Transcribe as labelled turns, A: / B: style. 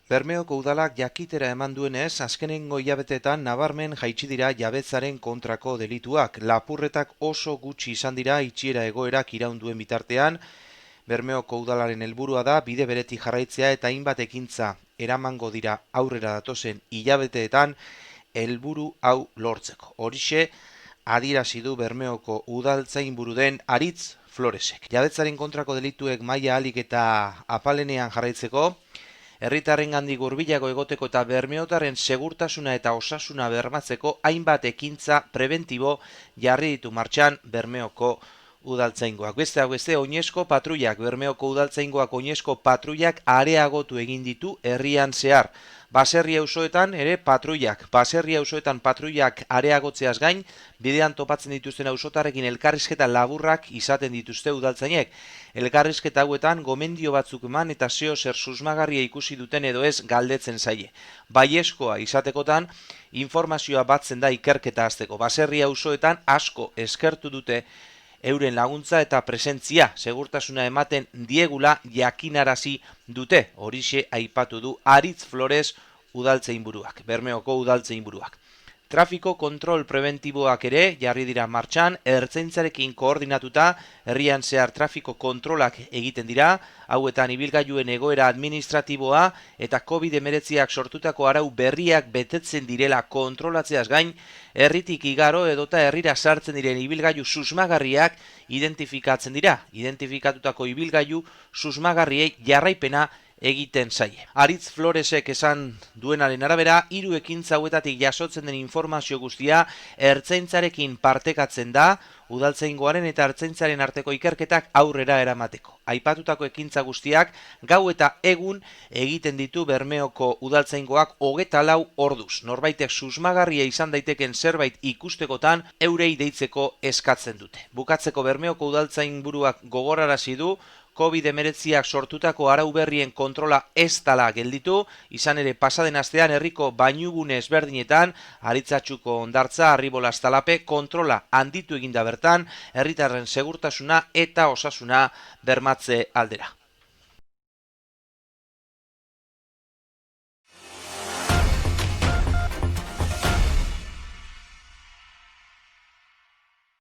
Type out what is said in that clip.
A: Bermeoko udalak jakitera eman duenez, azkenengo hilabeteetan nabarmen jaitsi dira jabetzaren kontrako delituak. Lapurretak oso gutxi izan dira itxiera egoerak iraunduen bitartean. Bermeoko udalaren helburua da bide beretik jarraitzea eta hainbat ekintza eramango dira aurrera datozen hilabeteetan helburu hau lortzeko. Horixe adierazi du Bermeoko udaltzainburu den Aritz Floresek. Jabetzaren kontrako delituek maila ahalik eta apalenean jarraitzeko, herritarrengandik hurbilago egoteko eta bermeotarren segurtasuna eta osasuna bermatzeko hainbat ekintza preventibo jarri ditu martxan Bermeoko udaltzaingoak. Besteak beste, oinezko patruiak, Bermeoko udaltzaingoak oinezko patruiak areagotu egin ditu herrian zehar. Baserri auzoetan ere patruiak, patruiak areagotzeaz gain, bidean topatzen dituzten auzotarrekin elkarrizketa laburrak izaten dituzte udaltzainek. Elkarrizketa hauetan gomendio batzuk eman eta zeo zer susmagarria ikusi duten edo ez galdetzen zaie. Baiezkoa izatekotan, informazioa batzen da ikerketa hasteko. Baserri auzoetan asko eskertu dute euren laguntza eta presentzia segurtasuna ematen diegula jakinarazi dute. Horixe aipatu du Aritz Flores udaltzainburuak, Bermeoko udaltzainburuak. Trafiko kontrol preventiboak ere jarri dira martxan, ertzaintzarekin koordinatuta herrian zehar trafiko kontrolak egiten dira, hauetan ibilgailuen egoera administratiboa eta COVID-19ak sortutako arau berriak betetzen direla kontrolatzeaz gain, herritik igaro edota herrira sartzen diren ibilgailu susmagarriak identifikatzen dira. Identifikatutako ibilgailu susmagarriei jarraipena egiten zaie. Aritz Floresek esan duenaren arabera, 3 ekintza hauetatik jasotzen den informazio guztia ertzaintzarekin partekatzen da, udaltzaingoaren eta ertzaintzaren arteko ikerketak aurrera eramateko. Aipatutako ekintza guztiak gau eta egun egiten ditu Bermeoko udaltzaingoak 24 orduz. Norbaitek susmagarria izan daiteken zerbait ikustekotan eurei deitzeko eskatzen dute. Bukatzeko Bermeoko udaltzainburuak gogorarazi du COVID-19ak sortutako arau berrien kontrola ez dela gelditu, izan ere pasaden astean herriko bainugune ezberdinetan, Aritzatxuko Hondartza, Arribola Astalape, kontrola handitu eginda bertan, herritarren segurtasuna eta osasuna bermatze aldera.